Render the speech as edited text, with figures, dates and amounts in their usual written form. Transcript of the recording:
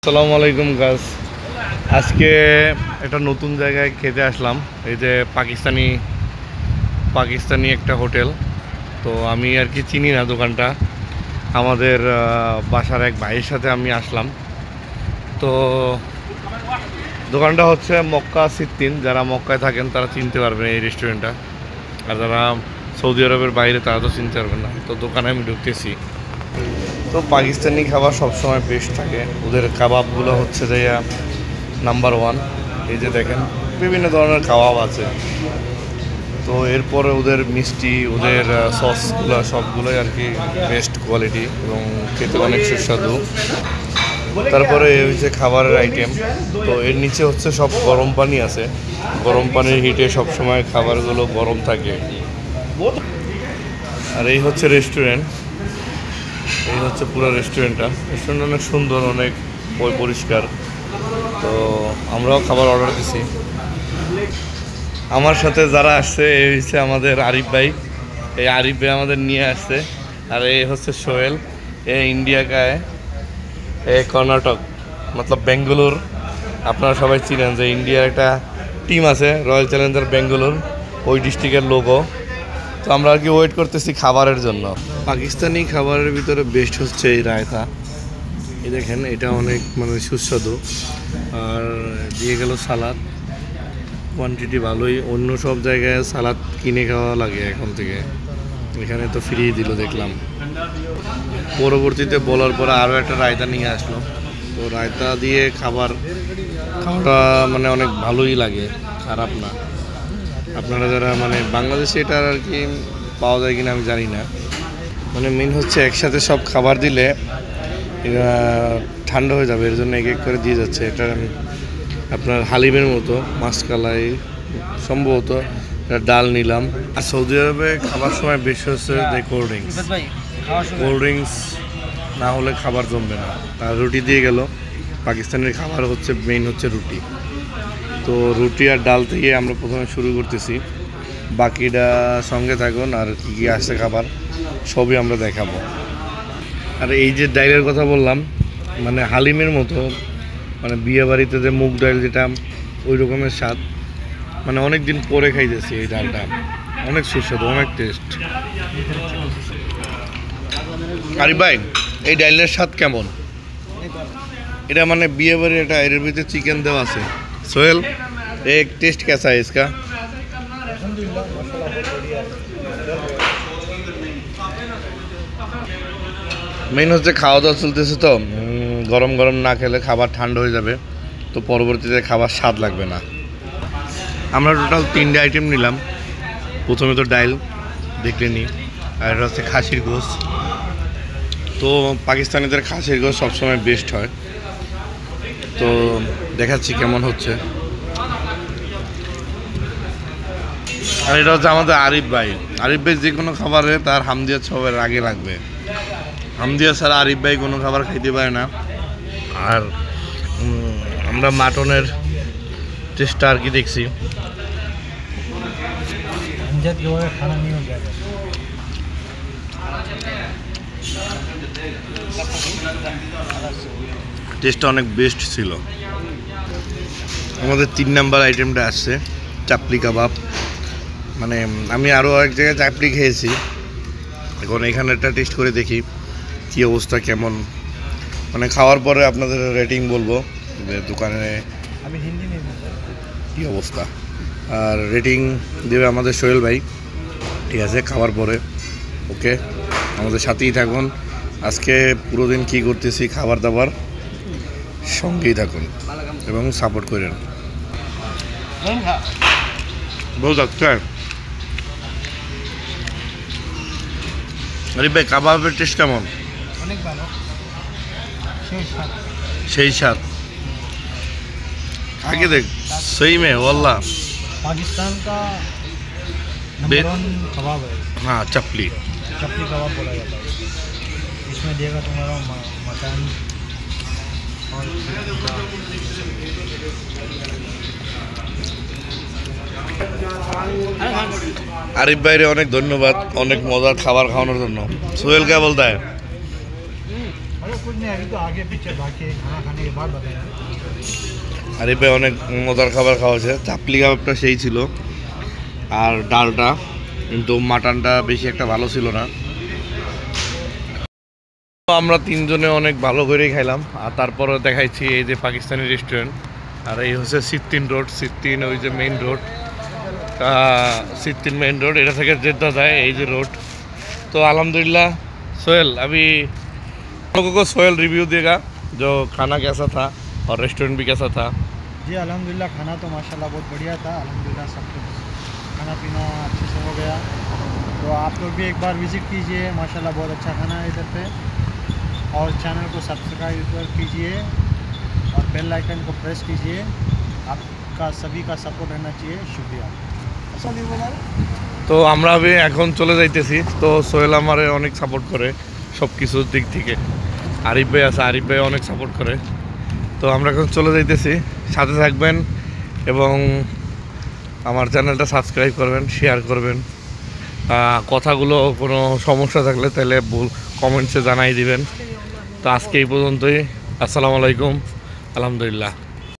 আসসালামু আলাইকুম গাছ। আজকে একটা নতুন জায়গায় খেতে আসলাম, এই যে পাকিস্তানি একটা হোটেল। তো আমি আর কি চিনি না দোকানটা, আমাদের বাসার এক ভাইয়ের সাথে আমি আসলাম। তো দোকানটা হচ্ছে মক্কা সিদ্দিন, যারা মক্কায় থাকেন তারা চিনতে পারবেন এই রেস্টুরেন্টটা, আর যারা সৌদি আরবের বাইরে তারা তো চিনতে পারবেন না। তো দোকানে আমি ঢুকতেছি। তো পাকিস্তানি খাবার সবসময় বেস্ট থাকে, ওদের কাবাবগুলো হচ্ছে যে নাম্বার ওয়ান। এই যে দেখেন বিভিন্ন ধরনের কাবাব আছে। তো এরপরে ওদের মিষ্টি, ওদের সসগুলো সবগুলোই আর কি বেস্ট কোয়ালিটি এবং খেতে অনেক সুস্বাদু। তারপরে এই হচ্ছে খাবারের আইটেম। তো এর নিচে হচ্ছে সব গরম পানি আছে, গরম পানির হিটে সবসময় খাবারগুলো গরম থাকে। আর এই হচ্ছে রেস্টুরেন্ট, এই হচ্ছে পুরো রেস্টুরেন্টটা। রেস্টুরেন্ট অনেক সুন্দর, অনেক পরিষ্কার। তো আমরাও খাবার অর্ডার দিছি। আমার সাথে যারা আসছে এই হচ্ছে আমাদের আরিফ ভাই। এই আরিফ ভাই আমাদের নিয়ে আসছে। আর এই হচ্ছে সোহেল, এ ইন্ডিয়া কায়, এ কর্ণাটক মতলব বেঙ্গালুর। আপনারা সবাই চিনেন যে ইন্ডিয়ার একটা টিম আছে রয়্যাল চ্যালেঞ্জার বেঙ্গালুর, ওই ডিস্ট্রিক্টের লোগো। তো আমরা আর কি ওয়েট করতেছি খাবারের জন্য। পাকিস্তানি খাবারের ভিতরে বেস্ট হচ্ছে এই রায়তা। এই দেখেন, এটা অনেক সুস্বাদু। আর দিয়ে গেল সালাদ, কোয়ান্টিটি ভালোই। অন্য সব জায়গায় সালাদ কিনে খাওয়া লাগে এখন থেকে, এখানে তো ফ্রি দিল দেখলাম। পরবর্তীতে বলার পরে আরও একটা রায়তা নিয়ে আসলো। তো রায়তা দিয়ে খাওয়াটা অনেক ভালোই লাগে, খারাপ না। আপনারা যারা বাংলাদেশে এটা আর কি পাওয়া যায় কিনা আমি জানি না। মেন হচ্ছে একসাথে সব খাবার দিলে ঠান্ডা হয়ে যাবে, এর জন্য এক এক করে দিয়ে যাচ্ছে। এটা আপনার হালিমের মতো মাসকালাই সম্ভবত, এটা ডাল নিলাম। আর সৌদি আরবে খাবার সময় বেশি হচ্ছে যে কোল্ড ড্রিঙ্কস না হলে খাবার জমবে না। আর রুটি দিয়ে গেল। পাকিস্তানের খাবার হচ্ছে মেইন হচ্ছে রুটি। তো রুটি আর ডাল থেকে আমরা প্রথমে শুরু করতেছি, বাকিটা সঙ্গে থাকুন। আর কী কী আসছে খাবার সবই আমরা দেখাবো। আর এই যে ডাইলের কথা বললাম, হালিমের মতো, বিয়ে বাড়িতে যে মুগ ডাল যেটা, ওই রকমের স্বাদ। অনেক দিন পরে খাইতেছি এই ডালটা, অনেক সুস্বাদু, অনেক টেস্ট। আরিফ ভাই, এই ডাইলের স্বাদ কেমন? এটা বিয়ে বাড়ি, এটা এর ভিতরে চিকেন দেওয়া আছে। সোহেল, एक टेस्ट कैसा है इसका? মেইন হচ্ছে খাওয়া দাওয়া চলতেছে, তো গরম গরম না খেলে খাবার ঠান্ডা হয়ে যাবে, তো পরবর্তীতে খাবার স্বাদ লাগবে না। আমরা টোটাল 3টে আইটেম নিলাম। প্রথমে তো ডাইল দেখলে নিই, আর এটা হচ্ছে খাসির গোশত। তো পাকিস্তানিদের খাসির গোশত সবসময় বেস্ট হয়। তো দেখাচ্ছি কেমন হচ্ছে। আর এটা হচ্ছে আমাদের আরিফ ভাই। আরিফ ভাই যে কোনো খাবারে তার হামদিয়া সবার আগে লাগবে। হামদিয়া ছাড়া আরিফ ভাই কোনো খাবার খাইতে পারে না। আর আমরা মাটনের টেস্টটা আর কি দেখছি। টেস্টটা অনেক বেস্ট ছিল। আমাদের 3 নাম্বার আইটেমটা আসছে চাপলি কাবাব। আমি আরও এক জায়গায় চাপলি খেয়েছি, এখন এখানেরটা টেস্ট করে দেখি কী অবস্থা, কেমন। খাওয়ার পরে আপনাদের রেটিং বলবো যে দোকানে কী অবস্থা। আর রেটিং দেবে আমাদের সোহেল ভাই, ঠিক আছে, খাওয়ার পরে। ওকে, আমাদের সাথেই থাকুন। আজকে পুরো দিন কী করতেছি খাবার দাবার সঙ্গেই থাকুন এবং সাপোর্ট করেন। बहुत अच्छा है। আরিফ ভাই, কাবাবের টেস্ট কেমন? অনেক ভালো, সেই স্বাদ। आगे देख, सही में वल्लाह पाकिस्तान का नंबर 1 कबाब है। हाँ, चपली कबाब बोला जाता है। इसमें देगा तुम्हारा मटन और आरिफ भाई रे अनेक धन्यवाद, अनेक मजार खाबार खाওয়ানোর জন্য। সোহেল क्या बोलता है? कुछ नहीं, अभी तो आगे पीछे बाकी है, खाना खाने के बाद बताएंगे। আরিফ ভাই অনেক মজার খাবার খাওয়াছে। চাপলি কাবাবটা সেই ছিল আর ডালটা, কিন্তু মাটনটা বেশি একটা ভালো ছিল না। তো আমরা তিনজনে অনেক ভালো করেই খাইলাম। আর তারপরে দেখাইছি এই যে পাকিস্তানি রেস্টুরেন্ট, আর এই হচ্ছে সিত্তিন রোড। সিত্তিন ওই যে মেইন রোড, सित्तीन मेन रोड, এটা থেকে যেতে যায় এই যে रोड। तो अल्हम्दुलिल्लाह सोहेल, अभी लोगों को सोहेल रिव्यू देगा जो खाना कैसा था और रेस्टोरेंट भी कैसा था। जी अल्हम्दुलिल्लाह खाना तो माशाल्लाह बहुत बढ़िया था। अल्हम्दुलिल्लाह सब कुछ खाना पीना अच्छे से हो गया। तो आप लोग भी एक बार विज़िट कीजिए, माशाल्लाह बहुत अच्छा खाना है इधर पे। और चैनल को सब्सक्राइब कीजिए और बेल आइकन को प्रेस कीजिए। आपका सभी का सपोर्ट रहना चाहिए। शुक्रिया। তো আমরা এখন চলে যাইতেছি। তো সোহেল আমারে অনেক সাপোর্ট করে সব কিছুর দিক থেকে। আরিফ ভাই আছে, আরিফ ভাই অনেক সাপোর্ট করে। তো আমরা এখন চলে যাইতেছি, সাথে থাকবেন এবং আমার চ্যানেলটা সাবস্ক্রাইব করবেন, শেয়ার করবেন। কথাগুলো কোনো সমস্যা থাকলে তাহলে কমেন্টসে জানাই দিবেন। তো আজকে এই পর্যন্তই। আসসালামু আলাইকুম, আলহামদুলিল্লাহ।